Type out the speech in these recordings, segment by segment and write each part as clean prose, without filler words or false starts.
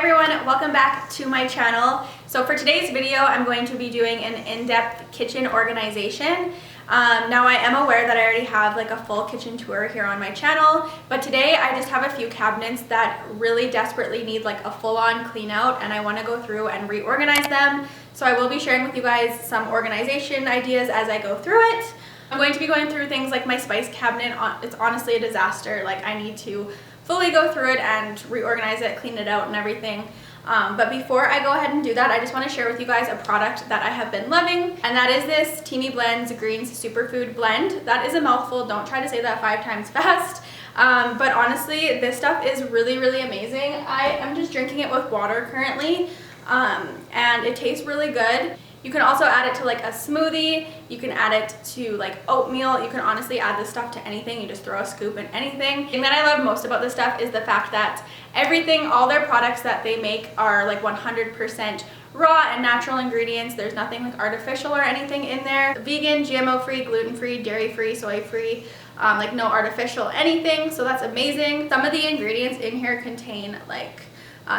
everyone, welcome back to my channel. So for today's video, I'm going to be doing an in-depth kitchen organization. Now I am aware that I already have like a full kitchen tour here on my channel, but today I just have a few cabinets that really desperately need like a full-on clean out, and I want to go through and reorganize them. So I will be sharing with you guys some organization ideas as I go through it. I'm going to be going through things like my spice cabinet. It's honestly a disaster. Like, I need to fully go through it and reorganize it, clean it out and everything. But before I go ahead and do that, I just want to share with you guys a product that I have been loving, and that is this TEAMI Blends Greens Superfood Blend. That is a mouthful. Don't try to say that 5 times fast. But honestly, this stuff is really, really amazing. I am just drinking it with water currently, and it tastes really good. You can also add it to like a smoothie. You can add it to like oatmeal. You can honestly add this stuff to anything. You just throw a scoop in anything. The thing that I love most about this stuff is the fact that everything, all their products that they make are like 100% raw and natural ingredients. There's nothing like artificial or anything in there. Vegan, GMO-free, gluten-free, dairy-free, soy-free, like no artificial anything. So that's amazing. Some of the ingredients in here contain like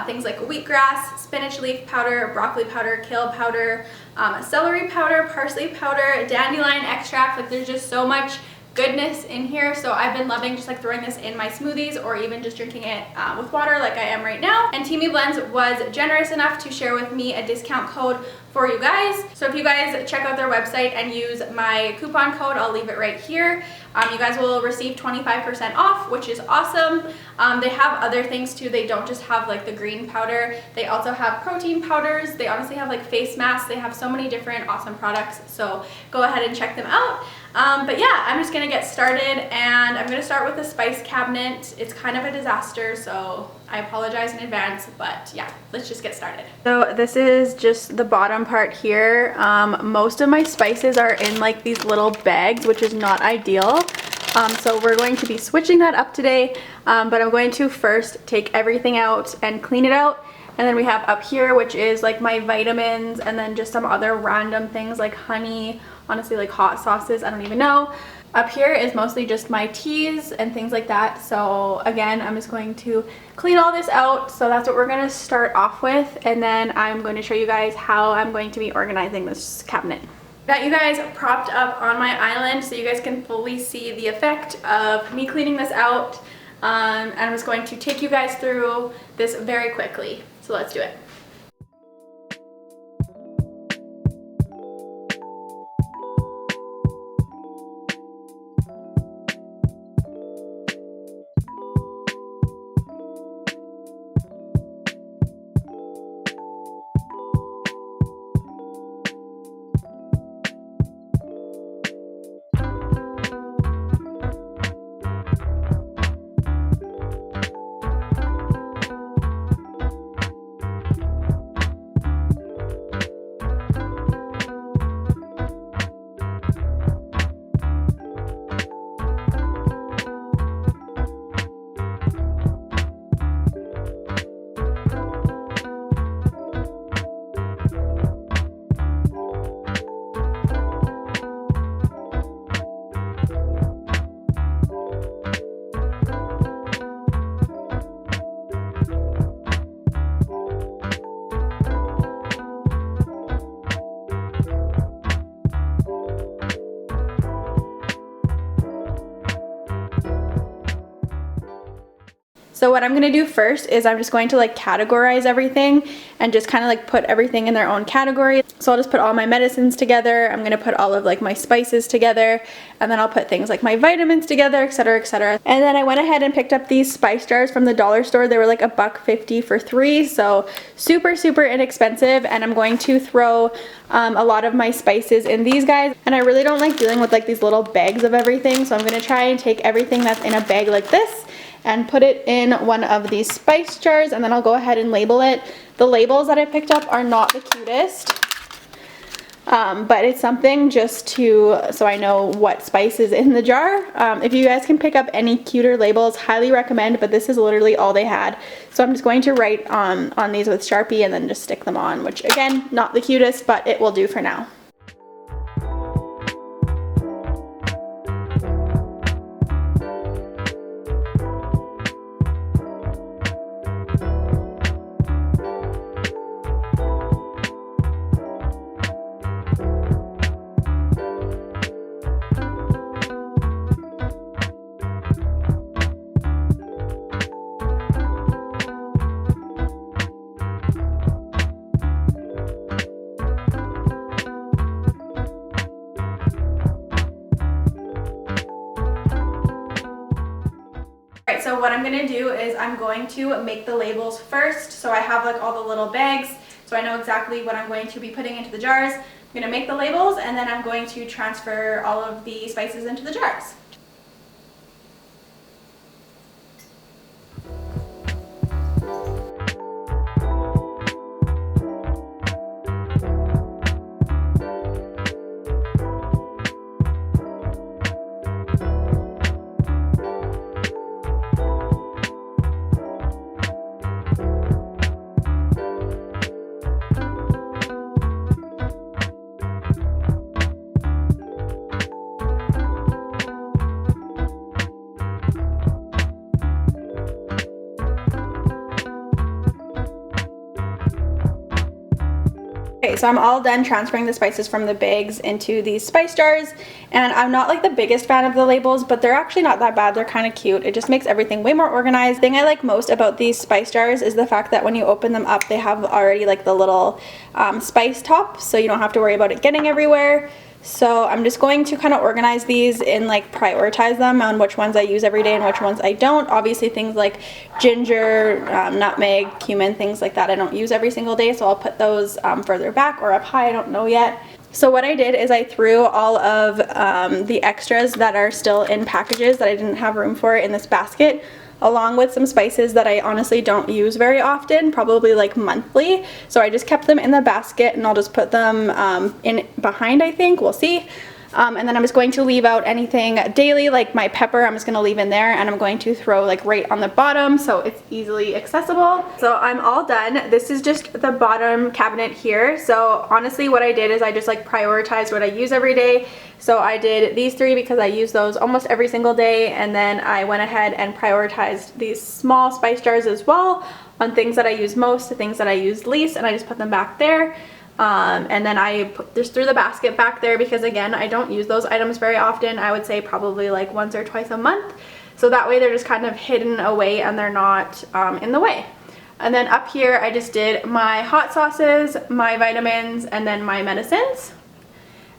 things like wheatgrass, spinach leaf powder, broccoli powder, kale powder, celery powder, parsley powder, dandelion extract. Like, there's just so much goodness in here. So I've been loving just like throwing this in my smoothies or even just drinking it with water like I am right now. And TEAMI Blends was generous enough to share with me a discount code for you guys. So if you guys check out their website and use my coupon code, I'll leave it right here. You guys will receive 25% off, which is awesome. They have other things too. They don't just have like the green powder. They also have protein powders. They honestly have like face masks. They have so many different awesome products. So go ahead and check them out. But yeah, I'm just gonna get started, and I'm gonna start with the spice cabinet. It's kind of a disaster, so I apologize in advance, but yeah, let's just get started. So this is just the bottom part here. Most of my spices are in like these little bags, which is not ideal. So we're going to be switching that up today, but I'm going to first take everything out and clean it out. And then we have up here, which is like my vitamins, and then just some other random things like honey, honestly like hot sauces, I don't even know. Up here is mostly just my teas and things like that. So again, I'm just going to clean all this out. So that's what we're going to start off with, and then I'm going to show you guys how I'm going to be organizing this cabinet. Got you guys propped up on my island so you guys can fully see the effect of me cleaning this out. And I'm just going to take you guys through this very quickly. So let's do it. So what I'm going to do first is I'm just going to like categorize everything and just kind of like put everything in their own category. So I'll just put all my medicines together. I'm going to put all of like my spices together, and then I'll put things like my vitamins together, etc., etc. And then I went ahead and picked up these spice jars from the dollar store. They were like $1.50 for 3, so super, super inexpensive. And I'm going to throw a lot of my spices in these guys. And I really don't like dealing with like these little bags of everything, so I'm going to try and take everything that's in a bag like this and put it in one of these spice jars, and then I'll go ahead and label it. The labels that I picked up are not the cutest, but it's something just so I know what spice is in the jar. If you guys can pick up any cuter labels, highly recommend, but this is literally all they had. So I'm just going to write on these with Sharpie and then just stick them on, which again, not the cutest, but it will do for now. what I'm gonna do is I'm going to make the labels first. So I have like all the little bags, so I know exactly what I'm going to be putting into the jars. I'm gonna make the labels, and then I'm going to transfer all of the spices into the jars. Okay, so I'm all done transferring the spices from the bags into these spice jars, and I'm not like the biggest fan of the labels, but they're actually not that bad. They're kind of cute. It just makes everything way more organized. The thing I like most about these spice jars is the fact that when you open them up, they have already like the little spice top, so you don't have to worry about it getting everywhere. So I'm just going to kind of organize these and like prioritize them on which ones I use every day and which ones I don't. Obviously things like ginger, nutmeg, cumin, things like that I don't use every single day, so I'll put those further back or up high, I don't know yet. So what I did is I threw all of the extras that are still in packages that I didn't have room for in this basket, along with some spices that I honestly don't use very often, probably like monthly. So I just kept them in the basket, and I'll just put them in behind, I think, we'll see. And then I'm just going to leave out anything daily, like my pepper, I'm just going to leave in there, and I'm going to throw like right on the bottom so it's easily accessible. So I'm all done. This is just the bottom cabinet here. So honestly what I did is I just like prioritized what I use every day. So I did these three because I use those almost every single day, and then I went ahead and prioritized these small spice jars as well on things that I use most to things that I use least, and I just put them back there. And then I just threw the basket back there because again I don't use those items very often. I would say probably like once or twice a month, so that way they're just kind of hidden away and they're not in the way. And then up here I just did my hot sauces, my vitamins, and then my medicines.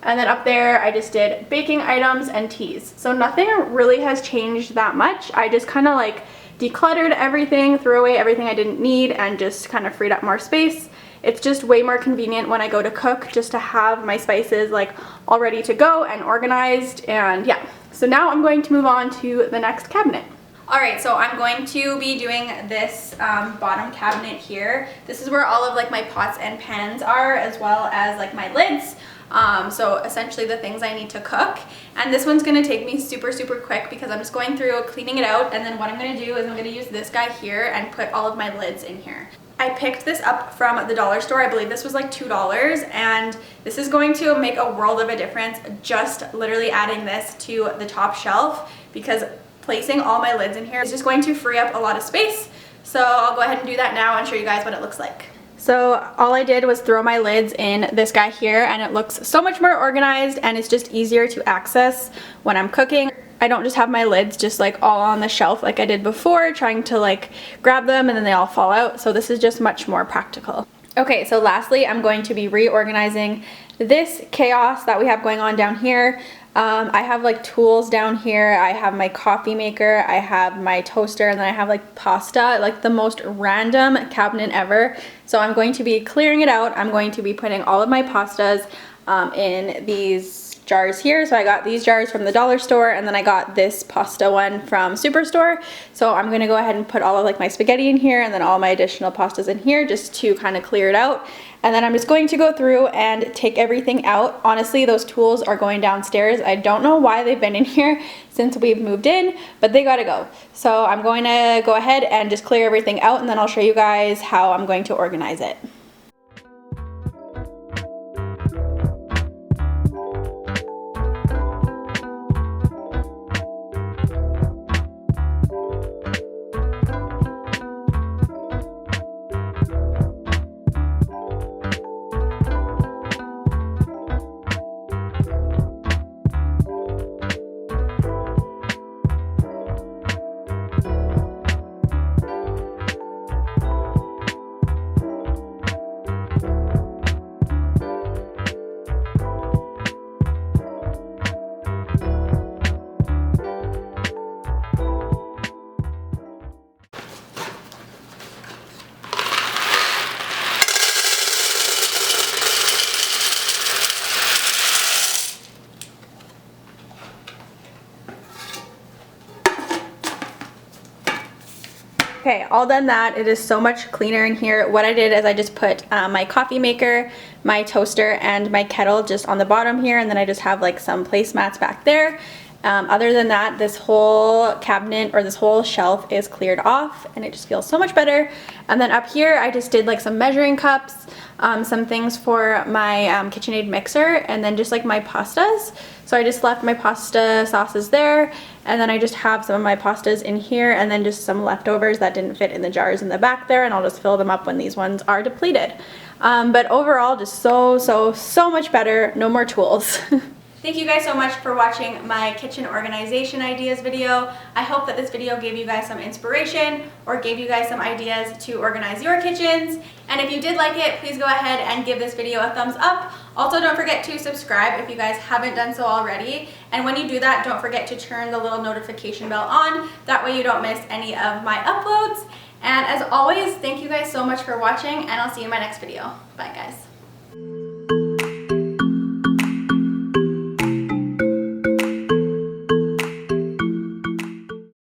And then up there I just did baking items and teas. So nothing really has changed that much. I just kind of like decluttered everything, threw away everything I didn't need, and just kind of freed up more space. It's just way more convenient when I go to cook just to have my spices like all ready to go and organized, and yeah. So now I'm going to move on to the next cabinet. Alright, so I'm going to be doing this bottom cabinet here. This is where all of like my pots and pans are, as well as like my lids. So essentially the things I need to cook. And this one's going to take me super quick because I'm just going through cleaning it out, and then what I'm going to do is I'm going to use this guy here and put all of my lids in here. I picked this up from the dollar store. I believe this was like $2, and this is going to make a world of a difference, just literally adding this to the top shelf, because placing all my lids in here is just going to free up a lot of space. So I'll go ahead and do that now and show you guys what it looks like. So all I did was throw my lids in this guy here, and it looks so much more organized, and it's just easier to access when I'm cooking. I don't just have my lids just like all on the shelf like I did before, trying to like grab them and then they all fall out. So this is just much more practical. Okay, so lastly, I'm going to be reorganizing this chaos that we have going on down here. I have like tools down here. I have my coffee maker, I have my toaster, and then I have like pasta, like the most random cabinet ever. So I'm going to be clearing it out. I'm going to be putting all of my pastas in these jars here. So I got these jars from the dollar store, and then I got this pasta one from Superstore. So I'm gonna go ahead and put all of like my spaghetti in here, and then all my additional pastas in here, just to kind of clear it out. And then I'm just going to go through and take everything out. Honestly, those tools are going downstairs. I don't know why they've been in here since we've moved in, but they gotta go. So I'm going to go ahead and just clear everything out, and then I'll show you guys how I'm going to organize it. Okay, all done that. It is so much cleaner in here. What I did is I just put my coffee maker, my toaster, and my kettle just on the bottom here, and then I just have like some placemats back there. Other than that, this whole cabinet or this whole shelf is cleared off, and it just feels so much better. And then up here, I just did like some measuring cups, some things for my KitchenAid mixer, and then just like my pastas. So I just left my pasta sauces there, and then I just have some of my pastas in here, and then just some leftovers that didn't fit in the jars in the back there, and I'll just fill them up when these ones are depleted. But overall, just so much better. No more tools. Thank you guys so much for watching my kitchen organization ideas video. I hope that this video gave you guys some inspiration or gave you guys some ideas to organize your kitchens. And if you did like it, please go ahead and give this video a thumbs up. Also, don't forget to subscribe if you guys haven't done so already. And when you do that, don't forget to turn the little notification bell on. That way you don't miss any of my uploads. And as always, thank you guys so much for watching, and I'll see you in my next video. Bye, guys.